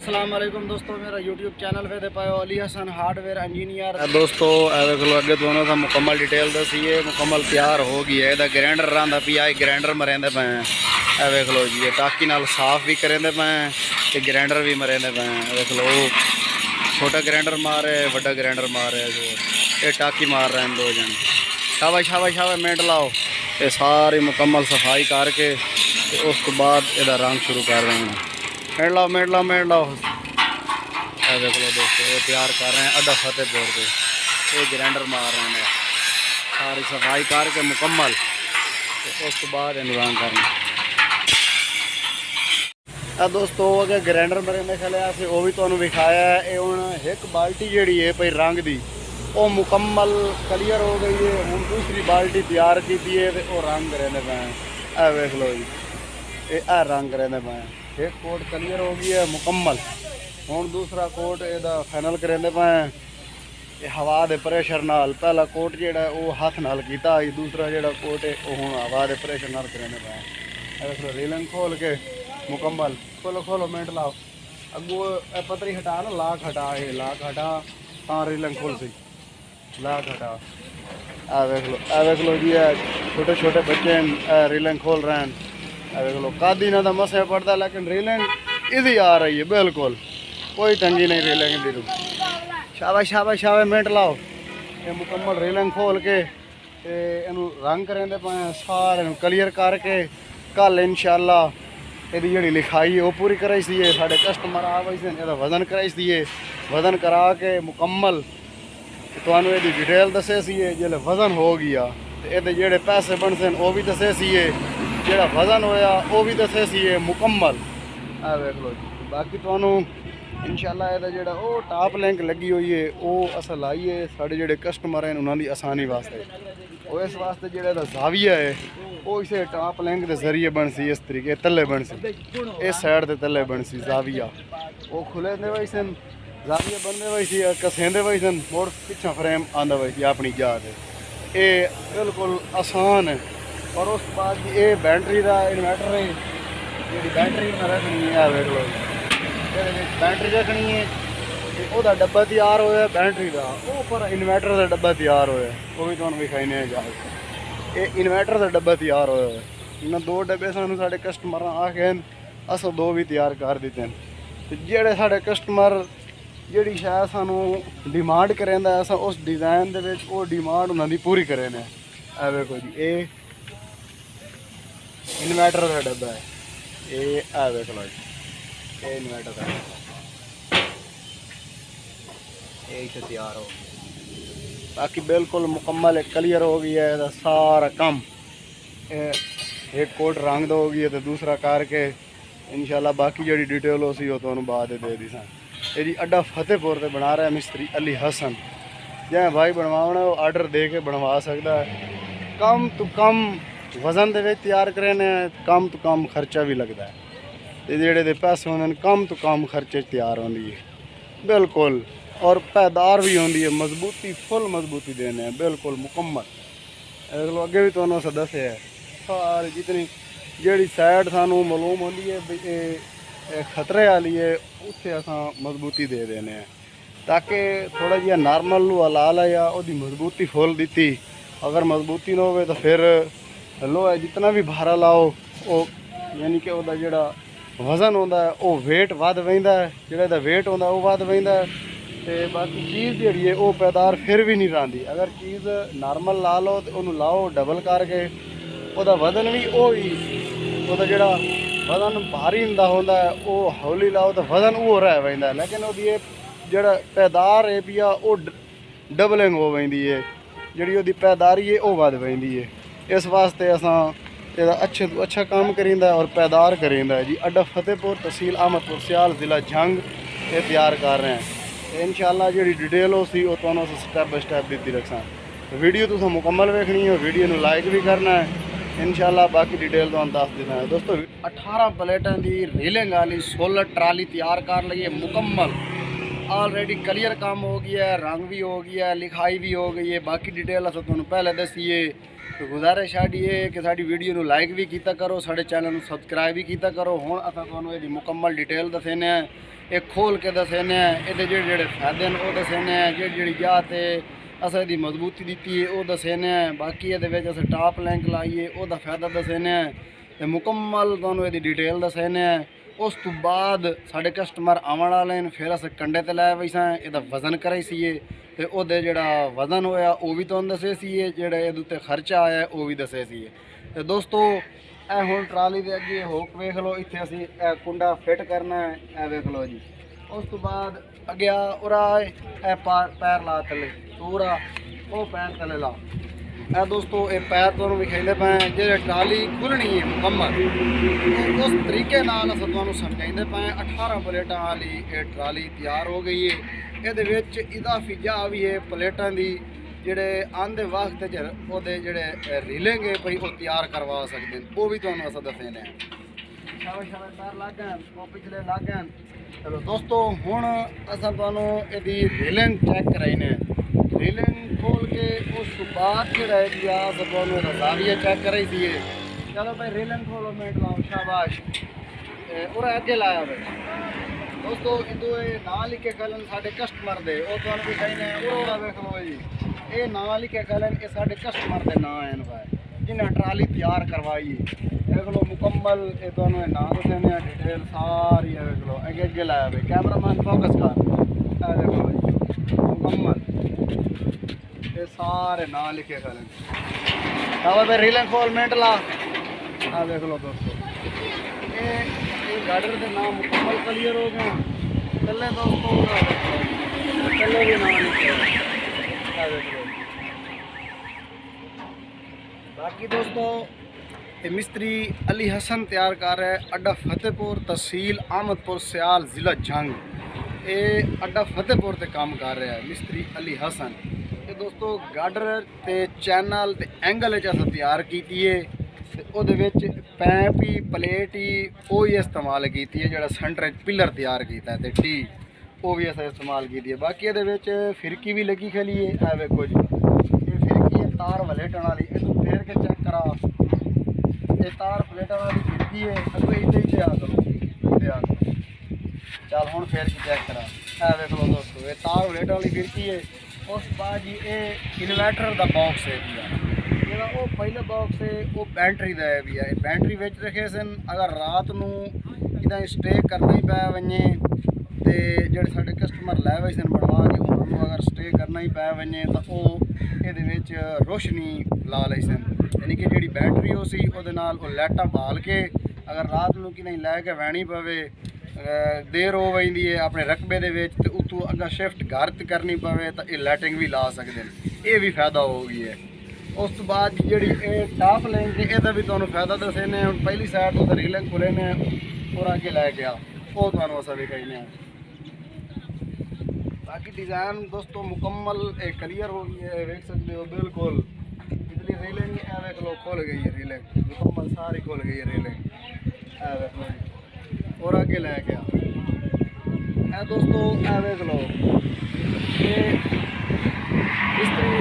अस्सलाम वालेकुम दोस्तों, मेरा यूट्यूब चैनल पे पायो अली हसन हार्डवेयर इंजीनियर। दोस्तों देख लो अगे दोनों का मुकम्मल डिटेल दसी है, मुकम्मल तैयार हो गई है। इहदा ग्राइंडर रहा पिया, ग्राइंडर मरेंदे पे हैं। देख लो जी, टाकी नाल साफ भी करेंदे पे हैं ते ग्राइंडर भी मरेंदे पे हैं। देख लो छोटा ग्राइंडर मार है, बड़ा ग्राइंडर मार है, जो ये टाकी मार रहे हैं दो जन। शाबाश शाबाश शाबाश, मिनट लाओ। ये सारी मुकम्मल सफाई करके उस तो बाद इहदा रंग शुरू कर रहे हैं। मेड़ लाओ मेड़ लाओ मेड़ लाओ। देख लो दोस्तों, ये तैयार कर रहे हैं अड्डा फतेहपुर पे। ये ग्राइंडर मार रहे हैं, सारी सफाई करके मुकम्मल उस तो बाद इन रंग करना। दोस्तों अगर ग्राइंडर मेरे में खेले असें वो भी तुहानू विखाया है। ये हुण एक बाल्टी जिहड़ी है भाई रंग दी वो मुकम्मल क्लीयर हो गई है। हुण दूसरी बाल्टी तैयार की है तो वो रंग करेंदे पे हैं। वेख लो जी, ये रंग करेंदे पे हैं। एक कोट क्लीयर हो गई है मुकम्मल। हुण दूसरा कोट इहदा फाइनल करेंदे पे हैं। ये हवा दे प्रेशर नाल पहला कोट जिहड़ा वो हाथ नाल कीता, दूसरा जिहड़ा कोट है वो हुण हवा दे प्रेशर नाल करेंदे पे हैं। देख लो रेलिंग खोल के मुकम्मल खोलो खोलो मिनट लाओ। अगो पतरी हटा ना, लाख हटा, ये लाख हटा, हाँ रेलिंग खोल सी, लाख हटा। देख लो जी, छोटे छोटे बच्चे रेलिंग खोल रहे हैं। देख लो कद इन्हों का मसा पड़ता, लेकिन रेलिंग इजी आ रही है, बिल्कुल कोई तंगी नहीं रेलिंग दी। शाबाश शाबाश शाबाश, मिनट लाओ। ये मुकम्मल रेलिंग खोल के इनू रंग करेंदे पे सारे क्लीयर करके कल इंशाअल्लाह यदि जी लिखाई है वो पूरी कराई सी है। साढ़े कस्टमर आ गए थे, वजन कराई सी है, वजन करा के मुकम्मल तुहानू ये डिटेल दसे सी है। जो वजन हो गया तो ये जोड़े पैसे बनते हैं वो भी दसे सी है, जोड़ा वजन होया वो भी दसे सी है मुकम्मल। देख लो जी, बाकी तुहानू इंशाअल्लाह ये जोड़ा वो टॉप लिंक लगी हुई है वो असा लाई है साढ़े जोड़े कस्टमर हैं उन्होंने आसानी वास्ते। वो इस वास्ते जो जाविया है वो इसे टॉप लिंक के जरिए बन सी, इस तरीके तले बन सी, इस साइड के तले बन सी जाविया। वो खुले दे वही सन, जाविया बनते वही सी, कसेंदे वही सन, मोड़ पिछा फ्रेम आंदा वही सी अपनी जा के। ये बिल्कुल आसान है। और उस बाद ये बैटरी का इन्वर्टर है, जी बैटरी में रखनी है। वेख लो बैटरी रखनी है, वह डब्बा तैयार होया बैटरी का, वो पर इन्वर्टर का डब्बा तैयार होया, वो भी तुहानू विखाने जा। ये इन्वर्टर का डब्बा तैयार होया है। इन्हें दो डब्बे सानू साढ़े कस्टमर आखे अस दो भी तैयार कर दिते हैं। तो जेड़े साढ़े कस्टमर जी शायद सानू डिमांड करेंदा अस उस डिज़ाइन दे विच वो डिमांड उन्होंने पूरी करें। वेखो जी, ये इन्वर्टर का डब्बा है, ये वेख लो जी, ये इन्वर्टर का ये तैयार हो। बाकी बिल्कुल मुकम्मल क्लियर हो गया है सारा कम। एक कोट रंग हो गई है तो दूसरा करके इंशाल्लाह बाकी जी डिटेल हो सी वो बाद दे दी सन। ये जी अड्डा फतेहपुर से बना रहा है मिस्त्री अली हसन। जै भाई बनवाना वो आर्डर दे के बनवा सकता है। कम तो कम वजन के तैयार करें, कम तो कम खर्चा भी लगता है। तो जेड़े पैसे होंगे कम तो कम खर्चे तैयार होंगी है बिल्कुल, और पैदार भी होंगी है, मजबूती फुल मजबूती देने हैं बिल्कुल मुकम्मल। अगे भी तुहानू अस दसे है सारी जितनी जी साइड सानू मालूम होंगी है भी खतरे वाली है उत्थे असां मजबूती दे देने हैं, ताकि थोड़ा जिहा नॉर्मल हला लिया वो मजबूती फुल दी। अगर मजबूती ना हो तो फिर लोहा जितना भी भारा लाओ वो यानी कि वह जोड़ा वजन होंदा है वो वेट वध वहिंदा है, जोड़ा वेट होंदा वो वध वहिंदा है। तो बाकी चीज़ जी है वो पैदार फिर भी नहीं रही। अगर चीज़ नॉर्मल ला लो तो उन्होंने लाओ डबल करके वह वजन भी वो जोड़ा वजन भारी होंदा है वो हौली लाओ तो वजन वो रह वहिंदा है, लेकिन वो जोड़ा पैदार है पिया वो डबलिंग हो वही है, जी वो पैदारी है वो वध वही है। इस वास्ते असां अच्छे तो अच्छा काम करींदा है और पैदार करींदा है जी। अड्डा फतेहपुर तहसील अहमदपुर सियाल ज़िला जंग ये तैयार कर रहे हैं। इंशाअल्लाह जी डिटेल हो सी वो तुहानू स्टैप बाय स्टैप दी रखा। वीडियो तुसें मुकम्मल वेखनी है, वीडियो नू लाइक भी करना है इंशाअल्लाह। बाकी डिटेल तुहानू दस देना है। दोस्तों 18 प्लेटों की रेलिंग वाली सोलर ट्राली तैयार कर ली है मुकम्मल। ऑलरेडी क्लियर काम हो गया है, रंग भी हो गया है, लिखाई भी हो गई है। बाकी डिटेल अस तुहानू पहले दसीए तो गुजारिश साडी है कि साडी वीडियो नू लाइक भी कीता करो, साडे चैनल नू सबसक्राइब भी कीता करो। हुण असां तुहानू इहदी मुकम्मल डिटेल दसने हैं, ये खोल के दसने हैं, इहदे जेहड़े फायदे ने वो दसने हैं, जेहड़ी जात है असें इहदी मजबूती दी है वो दसने हैं। बाकी इहदे विच असें टॉप लिंक लाइए उसदा फायदा दसने हैं ते मुकम्मल तुहानू इहदी डिटेल दसने हैं। उस तो बाद साढ़े कस्टमर आवन वाले हैं, फिर अस कंडे ते लै वैसा इहदा वजन कराई सीए ते ओहदे जेहड़ा वजन होया वो भी तुहानू दसे सीए, जेहड़ा इहदे उत्ते खर्चा आया वो भी दसे सीए। ते दोस्तों ए हुण ट्राली दे अगे होक वेख लो, इत्थे असीं ए कुंडा फिट करना है, ए वेख लो जी। उस तो बाद अगे उरा ए पैर ला थले पूरा वो पैर थले ला। ए दोस्तों ये पैर तुहानू विखाइंदे पे जे ट्राली खुलनी है मुकम्मल उस तरीके नाल अस तुहानू समझाइंदे पे। 18 प्लेटां वाली ये ट्राली तैयार हो गई है। इहदे विच इजाफी जा भी है प्लेटां दी, जेहड़े आंदे वक्त च ओहदे जेहड़े रीलेंगे भाई वो तैयार करवा सकदे न, वो भी तुहानू अस दसने हैं। शाबाश शाबाश पैर लग गए वो पिछले लग गए। चलो दोस्तों हुण असां तुहानू इहदी रीलिंग चेक कराइने, रीलिंग खोल के उस तो बाद जो रजाविया चेक कराई सी। चलो भाई रीलिंग खोलो, मिनट लाओ, शाबाश और अगे लाया भाई। दोस्तों इदो ना लिखे खलन साढ़े कस्टमर दे वो तो भी कहने वो वेख लो जी, ये ना लिखे खलन ये साढ़े कस्टमर दे ना हैं भाई जिन्हें ट्राली तैयार करवाई है। देख लो मुकम्मल ये तो ना दसे डिटेल सारी है। देख लो अगे अगे लाया भाई, कैमरामैन फोकस कर, देख लो जी मुकम्मल ये सारे ना लिखे खलन। अब भाई रीलिंग खोल मिनट ला, आ देख लो दोस्तों ये गार्डर के नाम मुकम्मल क्लियर हो गए। चले दोस्तों चले भी नाम लिखे, बाकी दोस्तों ये मिस्त्री अली हसन तैयार कर रहा है, अड्डा फतेहपुर, तहसील आमदपुर, सियाल, ज़िला जंग। ये अड्डा फतेहपुर से काम कर रहा है मिस्त्री अली हसन। ये दोस्तों गार्डर ते चैनल ते एंगल अस तैयार की है, पैप ही प्लेट ही वो ही इस्तेमाल की है, जो सेंटर पिलर तैयार किया है टी वो भी अस इस्तेमाल की है। बाकी ये फिरकी भी लगी खली है, ए वेखो जी ये फिरकी है तार वलेटन वाली, इस फेर के चेक करा ये तार प्लेटन वाली फिरकी है। अगर इतने आ करो इतने आ करो, चल हूँ फेर के चेक करा, ए वेख लो दोस्तों ये तार वलेटन वाली फिरकी है। उस बाद जी ये इन्वर्टर का बॉक्स है जो वो पहले बॉक्स है वो बैटरी का है भी है, बैटरी बिच रखे सन। अगर रात को इदा स्टे करना ही पै वे तो जोड़े साढ़े कस्टमर लै वे सन बनवा के उन्होंने अगर स्टे करना ही पै वे तो वो ये रोशनी ला ली सन, यानी कि जी बैटरी हो सी वो लाइटां बाल के अगर रात को कि नहीं लैके वैनी पवे देर हो वही है अपने रकबे के उतों अगर शिफ्ट घर करनी पवे तो ये लाइटिंग भी ला सकते हैं, ये भी फायदा हो गई है। उस तो बाद जी टॉप लिंक यदा भी तुहानू फायदा दसे ने। हम पहली साइड तो रीलिंग खुले ने और अगे लै गया वो तुहानू अस भी कहने। बाकी डिज़ाइन दोस्तों मुकम्मल क्लियर हो गई है, देख सकते हो बिल्कुल इतनी रीलिंग है। वेख लो खुल गई है रीलिंग मुकम्मल सारी खुल गई है रीलिंग, है वेख लो और अगे लै गया है। दोस्तों है वेख लो ये मिस्त्री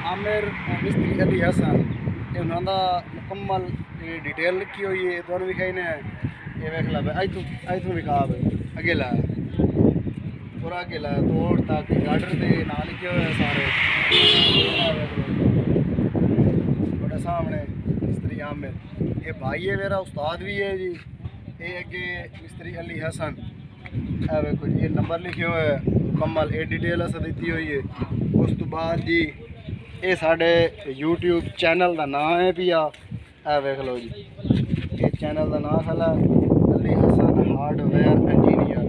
आमिर मिस्त्री अली हसन, ये उन्होंने मुकम्मल डिटेल लिखी हुई है, तुम भी कहने ये वेख ला भाई तू विखा अगे ला और अगे ला तोड़ तक गार्डर के ना लिखे हुए हैं सारे बड़े सामने। मिस्त्री आमिर ये भाई है मेरा उस्ताद भी है जी, ये अगे मिस्त्री अली हसन है वेखो जी ये नंबर लिखे हुए है मुकम्मल, ये डिटेल अस दी हुई है। उस तो बाद जी ये साढ़े यूट्यूब चैनल का नाम है भी आ वेख लो जी, ये चैनल का नाम खला अली हसन हार्डवेयर इंजीनियर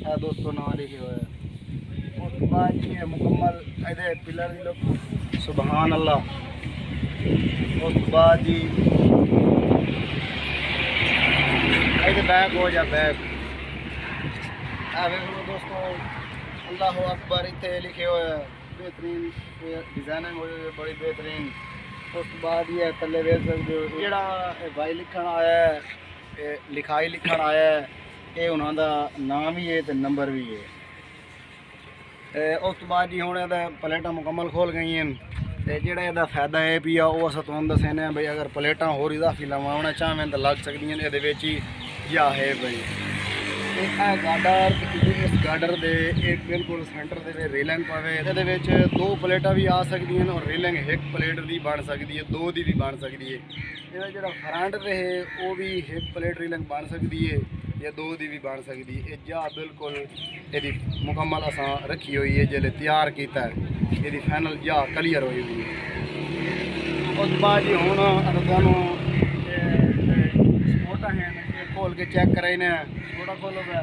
है दोस्तों नाम लिखे हुए है। उस बाद जी ये मुकम्मल ये पिलर की लोग सुबहान अल्लाह। उस बाद जी ये बैक हो जा बैक, है वेख लो दोस्तों अल्लाह अकबर इतने लिखे हुए है, बेहतरीन डिजाइनिंग हुई है बड़ी बेहतरीन। उस बाद ये थले वेख सकते हो जोड़ा भाई लिखण आया है, लिखाई लिखण आया है ਇਹ ਉਹਨਾਂ ਦਾ ਨਾਮ ਵੀ ਹੈ ਤੇ ਨੰਬਰ ਵੀ ਹੈ। ਉਸ ਤੋਂ ਬਾਅਦ ਜੀ ਹੁਣ ਇਹਦਾ ਪਲੇਟਾਂ ਮੁਕੰਮਲ ਖੋਲ ਗਈਆਂ ਤੇ ਜਿਹੜਾ ਇਹਦਾ ਫਾਇਦਾ ਇਹ ਵੀ ਆ ਉਹ ਅਸੀਂ ਤੁਹਾਨੂੰ ਦੱਸਣੇ ਆ ਬਈ ਅਗਰ ਪਲੇਟਾਂ ਹੋਰ ਇਜ਼ਾਫੀ ਲਵਾਉਣਾ ਚਾਹਵੇਂ ਤਾਂ ਲੱਗ ਸਕਦੀਆਂ ਨੇ ਇਹਦੇ ਵਿੱਚ ਹੀ ਜਾਂ ਹੈ ਬਈ। ਇਹ ਗਾਡਰ ਇਸ ਗਾਡਰ ਦੇ ਇਹ ਬਿਲਕੁਲ ਸੈਂਟਰ ਦੇ ਵਿੱਚ ਰੇਲਿੰਗ ਪਵੇ। ਇਹਦੇ ਵਿੱਚ 2 ਪਲੇਟਾਂ ਵੀ ਆ ਸਕਦੀਆਂ ਨੇ ਔਰ ਰੇਲਿੰਗ 1 ਪਲੇਟ ਦੀ ਬਣ ਸਕਦੀ ਹੈ, 2 ਦੀ ਵੀ ਬਣ ਸਕਦੀ ਹੈ। ਇਹਦਾ ਜਿਹੜਾ ਫਰੰਟ ਤੇ ਹੈ ਉਹ ਵੀ 1 ਪਲੇਟ ਰੇਲਿੰਗ ਬਣ ਸਕਦੀ ਹੈ ਜਾਂ 2 ਦੀ ਵੀ ਬਣ ਸਕਦੀ ਹੈ। ਇਹ ਜਾ ਬਿਲਕੁਲ ਇਹਦੀ ਮੁਕੰਮਲ ਅਸਾਂ ਰੱਖੀ ਹੋਈ ਹੈ, ਜਿਹੜੇ ਤਿਆਰ ਕੀਤਾ ਹੈ ਇਹਦੀ ਫਾਈਨਲ ਜਾ ਕਲੀਅਰ ਹੋਈ ਹੋਈ ਹੈ। ਉਸ ਤੋਂ ਬਾਅਦ ਜੀ ਹੁਣ ਤੁਹਾਨੂੰ ਸਪੋਰਟਾਂ ਹੈ खोल के चेक कराई ने थोड़ा खोलो ये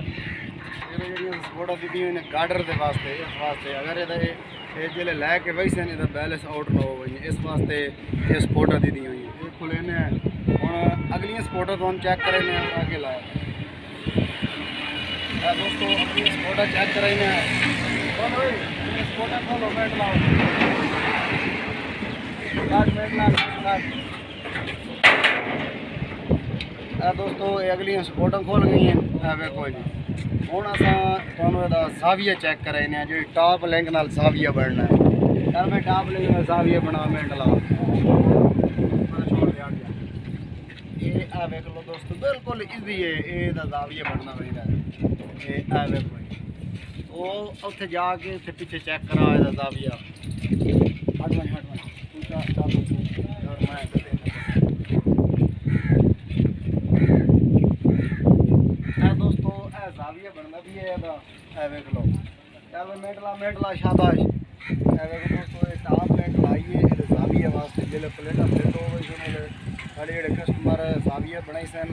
जी सपोर्टा दी हुई ने गार्डर के वास्ते। इस वास्ते अगर ये जिले लैके वैसे नहीं तो बैलेंस आउट ना हो गई, इस वास्ते ये सपोर्टा दी हुई ये खुले ने। हम अगलियाँ सपोर्टा तो हम चेक कराई ने आगे लाया दोस्तों अगली सपोर्टा चेक कराई ने सपोर्टा खोलो मेट लाओ मेट ला दोस्तों ये अगलियाँ सपोर्टा खोल गई हैं। वेखो जी हुण असां तुहानूं इहदा ज़ाविया चेक कराने जी टॉप लिंक नाल ज़ाविया बनना है। यार मैं टॉप लिंक नाल ज़ाविया बना मिनट ला ये आ वेख लो दोस्तों बिल्कुल ईजी है ये ज़ाविया बनना पैंदा ये आ वेखो जी वो उत्थे जाके उत्थे पिछे चेक करा इहदा ज़ाविया हट दोस्तों ए ज़ाविया बनना भी है वेख लो। चल मेट ला शाबाश। वेखो दोस्तों ये टॉप प्लेट लाइए ज़ाविया वास्ते जिले प्लेटा फिट हो गई उन्होंने साढ़े जोड़े कस्टमर ज़ाविया बनाई सन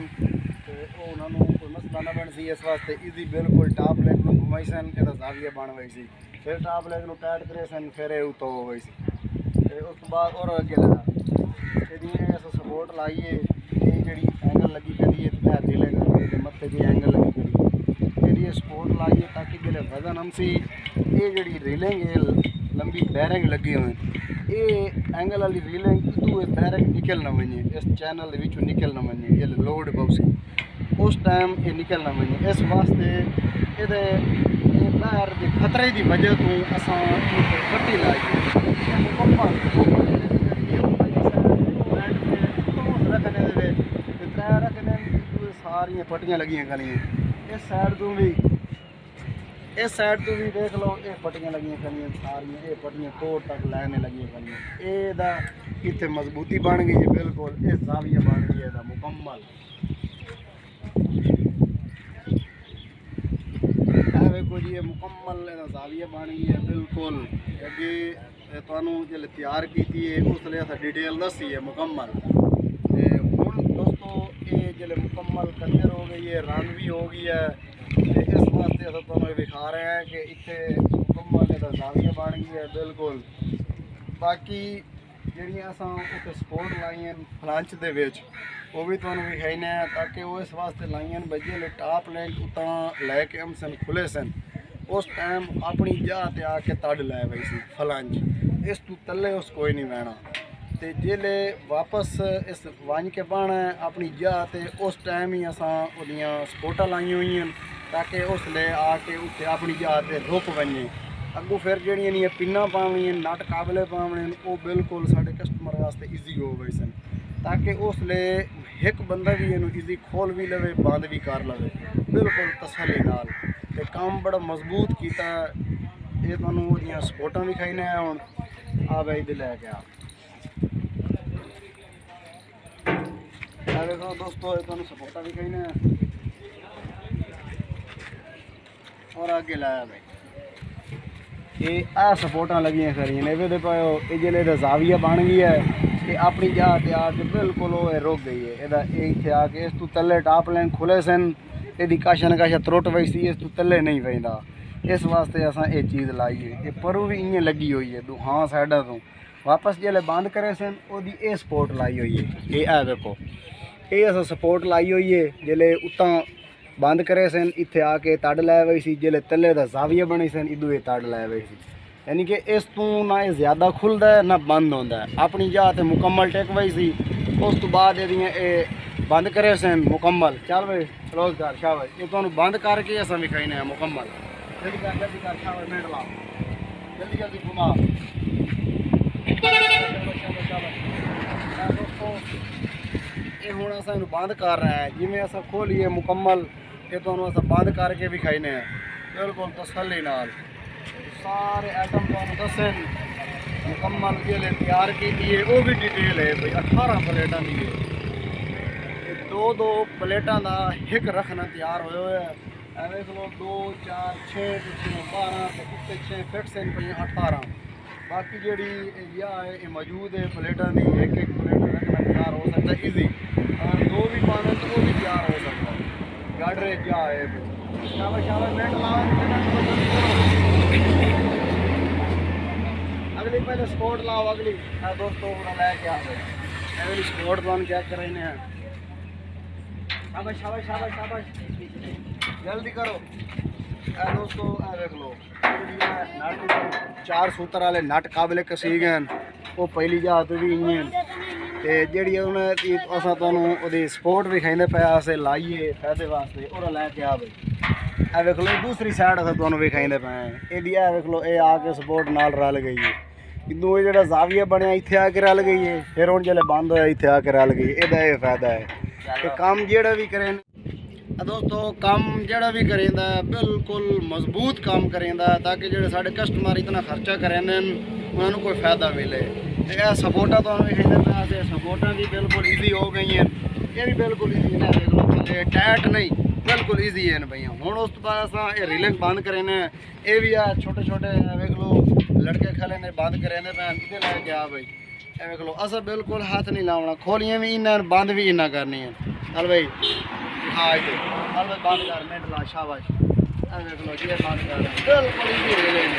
तो उन्होंने कोई मसला ना बन सी इस वास्ते ईजी बिल्कुल टॉप प्लेट में घुमाई सन ये ज़ाविया बन गई सी। फिर टॉप प्लेट में टाइट करे सन फिर उतो हो गई सी। उस बाद और अगे लगा सपोर्ट लाइए ये जी एंगल लगी करिए दिले मत्थे की एंगल लगी करिए ये सपोर्ट लाइए ताकि जिले वजन हम सी ये जी रीलिंग लंबी बैरिंग लगी हुई ये एंगल वाली रीलिंग इतू बैरिंग निकल ना वजे इस चैनल निकल ना वजे ये लोड पौसी उस टाइम ये निकल ना वजे इस वास्ते ये बाहर के खतरे की वजह तो असा पट्टी लाइए सारिया पट्टियां लगियां कलियां इस साइड तो भी देख लो ये पट्टियां लगियां कलियां सारिया ये पट्टियां तोड़ तक लैने लगियां कलियां ये इतने मजबूती बन गई है बिल्कुल ये ज़ाविया बन गई है मुकम्मल। देखो जी ये मुकम्मल ज़ाविया बन गई है बिल्कुल। अगे तुहानू जिले तैयार की उसलिए अस डिटेल दसी है मुकम्मल। दोस्तों ये जिले मुकम्मल कलियर हो गई है रंग भी हो गई है इस वास्ते अस तुहानू दिखा रहे हैं कि इतने मुकम्मल ज़ाविया बन गई है बिल्कुल। बाकी ਜਿਹੜੀਆਂ ਅਸਾਂ ਉੱਤੇ ਸਪੋਰਟ ਲਾਈਆਂ ਫਲੰਚ ਦੇ ਵਿੱਚ ਉਹ ਵੀ ਤੁਹਾਨੂੰ ਵਿਖਾਈਨੇ ਆ ताकि वो इस वास्ते लाइया बजे ले टॉप लाइन उतना लैके हम सन खुले सन उस टाइम अपनी जगह ते आके तड़ लै वही सी फलंज इस तू तले उस कोई नहीं बहना तो जिले वापस इस वंज के पाना अपनी जगह ते उस टाइम ही असां उदियां सपोर्टा लाई हुई ताकि उसले आके उत्ते अपनी जगह ते रुक वजे। अगू फिर जड़ियां नहीं पिन्ना पावनियां नट काबले पावने वो बिल्कुल साढ़े कस्टमर वास्ते ईजी हो गई सन ताकि उसले एक बंदा भी इनू ईजी खोल भी लवे बंद भी कर लवे बिल्कुल तसली नाल ते काम बड़ा मजबूत किया। ये तुहानू ओदियां सपोर्टां भी खाईने हुण आ भाई दे लैके आ देखो दोस्तों ये तुहानू सपोर्टां भी खाईने और आगे लाया भाई ये आ सपोर्टा लगियां करिए ने दे पाओ ये जिले ज़ाविया बन गई है कि अपनी जगह ते आके बिल्कुल वो रुक गई है इधर इतने आके इस तू तले टॉप लाइन खुले सन यदि काशा न काशा त्रुट पई सी इस तू तले नहीं पैंदा इस वास्ते असां ये चीज़ लाई है ये परू भी इं लगी हुई है हाँ साइडा तो वापस जिले बंद करे सन ओदी ये सपोर्ट लाई हुई है ये आ देखो ये असां सपोर्ट लाई हुई है जिले उतां बंद करे सन इतने आके तड़ लै वही सी जिले तले का ज़ाविया बनी सन इदू ये तड़ लै वही सी यानी कि इस तू ना ये ज़्यादा खुलता है ना बंद होता है अपनी जगह ते मुकम्मल टेक वही सी उस तो बाद ये बंद करे सन मुकम्मल। चल भाई क्लोज कर शाबाश। ये तो बंद करके असा विखाने हैं मुकम्मल। जल्दी कर शाबाश मिनट ला जल्दी घुमा। दोस्तों ये हूँ असा बंद कर रहे हैं जिमें असा खोलिए मुकम्मल। ये तो असा बंद करके विखाने हैं बिल्कुल तसल्ली नाल। सारे आइटम तो दसन मुकम्मल के लिए तैयार की वो भी डिटेल है भाई। 18 प्लेटा दी दो प्लेटा का एक रखना तैयार हो एवं चलो 2 4 6 12 उत्ते 6 फिक्स हैं भाई 18। बाकी जी यह है ये मौजूद है प्लेटा की एक प्लेट रखना तैयार हो सकता है ईजी। अगर 2 भी पाना तो वो भी तैयार हो सकता है। गाडरे क्या है शाबाश शाबाश मिनट ला। अगली पहले स्पोर्ट लाओ अगली दोस्तों लैके आ गए अगली स्पोर्ट तो हम चेक कर रहे हैं। शाबाश शाबाश शाबाश शाबाश जल्दी करो दोस्तों। देख लो नट 4 सूत्र वाले नट काबिल कसी गए वो पहली जात भी इं जी असा तुहानूं स्पोर्ट भी खाइंदे पे असें लाइए फायदे वास्ते और लैके आ भाई। ए वेख लो दूसरी साइड अस तुहानूं विखाइंदे पे ये वेख लो ये आके सपोर्ट नाल रल गई है। इनू जो जाविया बनया इत्थे आके रल गई है फिर हुण जिसले बंद होया इत्थे आके रल गई। ਇਹਦਾ ਇਹ फायदा है कि काम ਜਿਹੜਾ भी करें दोस्तों काम ਜਿਹੜਾ भी करेंदा बिल्कुल मजबूत काम करेंदा ताकि जो साढ़े कस्टमर इतना खर्चा करें उन्होंने कोई फायदा मिले। सपोर्टा तो विखाइंदे सपोर्टा भी बिल्कुल ईजी हो गई हैं। ये भी बिल्कुल ईजी है देख लो टाइट नहीं बिल्कुल ईजी है भैया। हूँ उस तो बाद असा रीलिंग बंद करें ये भी आ छोटे छोटे वेख लो लड़के खले ने बंद करें भैन इधे लैके आ भाई। वेख लो असा बिल्कुल हाथ नहीं लावना खोलियाँ भी इन्ना बंद भी इन्ना करनी है। चल भाई हाँ इधर चल भाई बंद कर मिनट ला शाबाश। वेख लो जी बंद कर बिल्कुल ईजी रीलिंग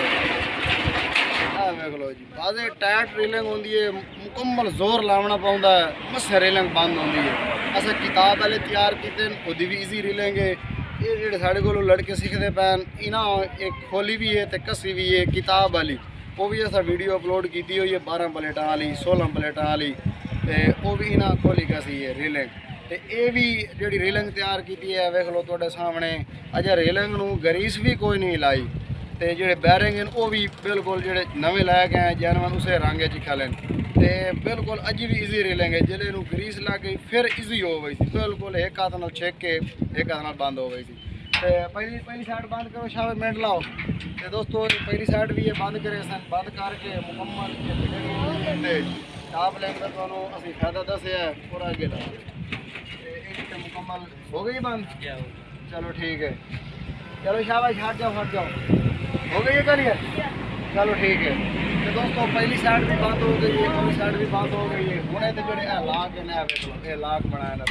वेख लो जी। बाजे टाइट रीलिंग होंगी है मुकम्मल जोर लावना पाउंदा है बस रीलिंग बंद होंगी है। असा किताब वाले तैयार किते ओदी भी ईजी रीलिंग है। ये जो साढ़े को लड़के सीखते पैन इन्हें एक खोली भी है तो कसी भी है किताब वाली वो भी असा वीडियो अपलोड की हुई है 12 प्लेटा वाली 16 प्लेटा वाली वो भी इन्हें खोली कसी है रीलिंग। तो ये भी जी रीलिंग तैयार की है वेख लो तुहाडे सामने अजे रीलिंग नूं गरीस भी कोई नहीं लाई। तो जोड़े बैरिंग हैं वो भी बिल्कुल जो नवे लै गए हैं जैनवन उसे रंग खलन तो बिल्कुल अजी भी ईजी रीलिंग है। जिले ग्रीस लग गई फिर ईजी हो गई थी बिल्कुल एक हाथ नाल छेक के एक हाथ नाल बंद हो गई थी। तो पहली साइड बंद करो शाबाश मिनट लाओ। तो दोस्तों पहली साइड भी ये बंद करे सन बंद करके मुकम्मल टॉप लेंगे तो अभी फायदा दसिया और अगे ला मुकम्मल हो गई बंद। चलो ठीक है चलो शाबाश हट जाओ हो गई है करिए चलो ठीक है। तो दोस्तों पहली साइड भी बंद हो गई है दूसरी साइड भी बंद हो गई है। हूँ तो जो लाक है ये लाक बनाया ना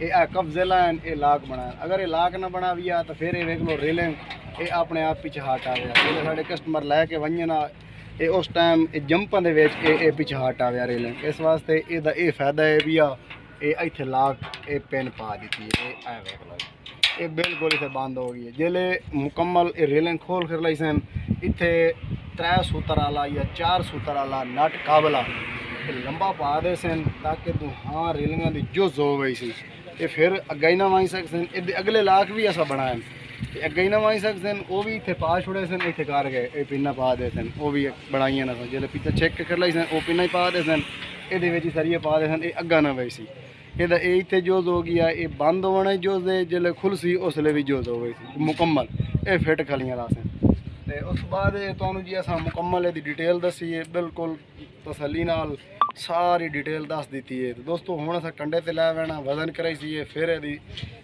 ये कब्जे लाइन ये लाक बनाया। अगर ये लाक ना बना भी आ तो फिर ये वेख लो रीलिंग ये अपने आप पीछे हट आ गया। जो साढ़े कस्टमर लैके वजन ना ये उस टाइम जंपन के पीछे हट आ गया रीलिंग। इस वास्ते ये फायदा है भी आ ये इतने लाक ये पेन पा दी है वेख लो ये बिल्कुल इतने बंद हो गई है। जिले मुकम्मल ये रीलिंग खोल कर लाई सन इतने 3 सूत्र वाला या 4 सूत्र वाला नट काबला लंबा पा दे सन ताकि तू हाँ रीलिंग की जुज हो गई सी ये फिर अगे ही ना वाई सकते ये अगले लाख भी ऐसा बनाए अगे ही ना वाई सकते वो भी इतने पा छुड़े सन इतने कर गए ये पिन्ना पा दे सन वो भी बनाइया ना सन जो पीछे चेक कर लाई सन वो पिन्ना ही पा दे सन ये सरिये पा दे सन ये अग्गा ना वही सी ये इतने जोज हो गया ये बंद होने जोज है जिले खुल सी उसले भी जोज हो गई सी मुकम्मल ये फिट खलियाँ ला सन। तो उस बाद तुहानू जी असा मुकम्मल ये डिटेल दसी है बिल्कुल तसली नाल सारी डिटेल दस दी है। तो दोस्तों हुण अस कंडे ते लै बैना वजन कराई सी फिर यदी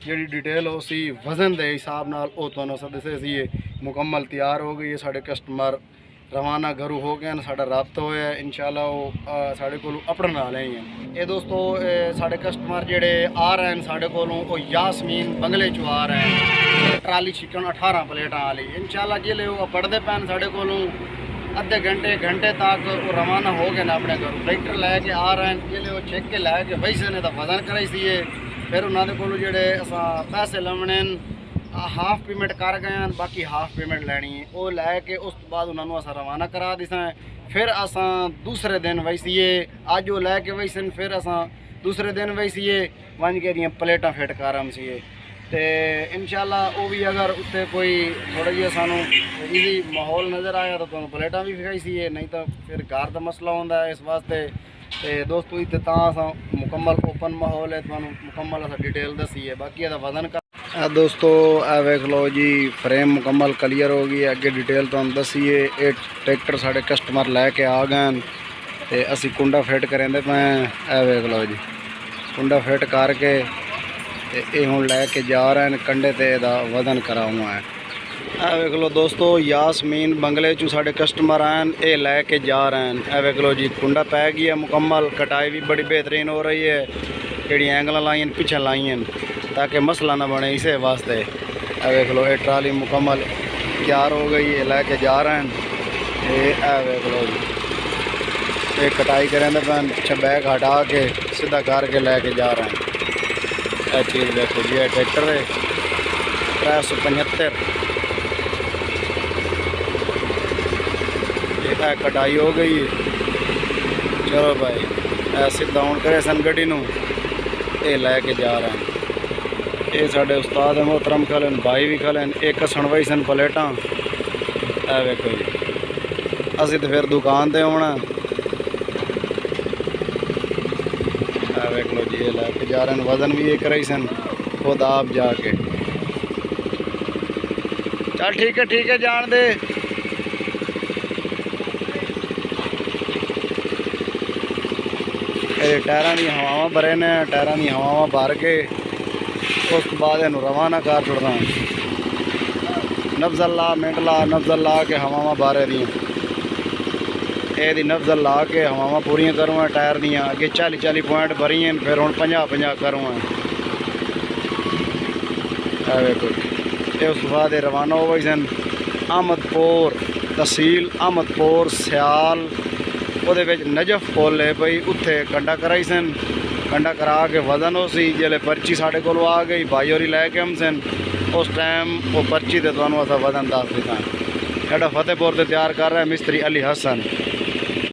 जी डिटेल हो सी वजन के हिसाब नाल वो तुहानू अस दसे सी मुकम्मल तैयार हो गई है। साढ़े कस्टमर रवाना घरों हो गए साढ़ा रब्ता होया इंशाल्लाह वो साढ़े को अपने नाल ही हैं। ये दोस्तों साढ़े कस्टमर जेडे आ रहे हैं साढ़े को यासमीन बंगले चो आ रहे हैं ट्राली चिकन 18 प्लेटा वाली इंशाल्लाह जिले वो बढ़ते पैन साढ़े को अद्धे घंटे तक वो रवाना हो गए ना अपने घर ट्रैक्टर लैके आ रहे हैं जिले वो चेक के लैके वैसे ने तो वजन कराई सी फिर उन्होंने को जेडे असा पैसे लवने हाफ पेमेंट कर गए हैं बाकी हाफ पेमेंट लैनी है वो लैके उस बाद उन्होंने असा रवाना करा दिसा फिर असा दूसरे दिन वैसीए अज वो लैके वैसे फिर असा दूसरे दिन वही सीए वंज के दियाँ प्लेटा फिट करम सीए तो इंशाल्लाह वो भी अगर उत्ते कोई थोड़ा जिहा सानू इजी माहौल नज़र आया तो तुहानू प्लेटा भी विखाई सीए, नहीं तो फिर घर का मसला होंदा है। इस वास्ते ते दोस्तों इत्ते तां असां मुकम्मल ओपन माहौल है, तुहानू मुकम्मल असां डिटेल दसी है। बाकी इहदा वजन का दोस्तों आ वेख लो जी, फ्रेम मुकम्मल क्लियर हो गई है। अगे डिटेल तुहानू दसीए। ये ट्रैक्टर साढ़े कस्टमर लैके आ गए ते असी कुंडा फिट करेंदे पे। ए वेख लो जी, कुंडा फिट करके ते ये हुण लैके जा रहे हैं कंडे ते इहदा वजन करा हुआ है। ए वेख लो दोस्तों, यासमीन बंगले चू साढ़े कस्टमर आए, ये लैके जा रहे हैं। ए वेख लो जी, कुंडा पै गया मुकम्मल, कटाई भी बड़ी बेहतरीन हो रही है। जेड़ी एंगल लाई पिछे लाई ताकि मसला ना बने, इसे वास्ते। ए वेख लो, ये ट्राली मुकम्मल तैयार हो गई है, लैके जा रहे हैं। ये वेख लो जी, ये कटाई करें पैन, पिछे बैग हटा के सीधा करके लैके जा रहे हैं। यह चीज़ देखो जी, ट्रैक्टर है 375। ये कटाई हो गई है। चलो भाई, सीधा हूँ करे सन गड्डी नूं, ये लैके जा रहे हैं। ये साढ़े उस्ताद मोहतरम खलन, भाई भी खलन, एक सनवाई सन प्लेटा। ए वेखो जी, असी तो फिर दुकान ते होना। वेख लो जी, ये लैके जा रहे हैं। वजन भी ये कराई सन खुद आप जाके। चल ठीक है जान दे। टायरां दी हवावां भरे ने, टायरां दी हवावां भर के उस बाद इनू रवाना कर छुड़ना। नफजल ला मिंट ला, नफजल ला के हवावां बारे दियाँ, ये नफजल ला के हवावां पूरियां करूँ टायर दियाँ। अगे 40 पॉइंट भरी हैं, फिर हूँ 50 करूँ। देखो ये उस बाद रवाना हो गई सन अहमदपुर, तहसील अहमदपुर सियाल। ਉਹਦੇ ਵਿੱਚ नजफ पुल है भाई, उत्थे कंडा कराई सन। कंडा करा के वजन हो सी, जिले पर्ची साढ़े को आ गई, भाई होरी लैके हम सन। उस टाइम वो पर्ची से तुहानू असा वजन दस दिता। एडा फतेहपुर से तैयार कर रहा है मिस्त्री अली हसन।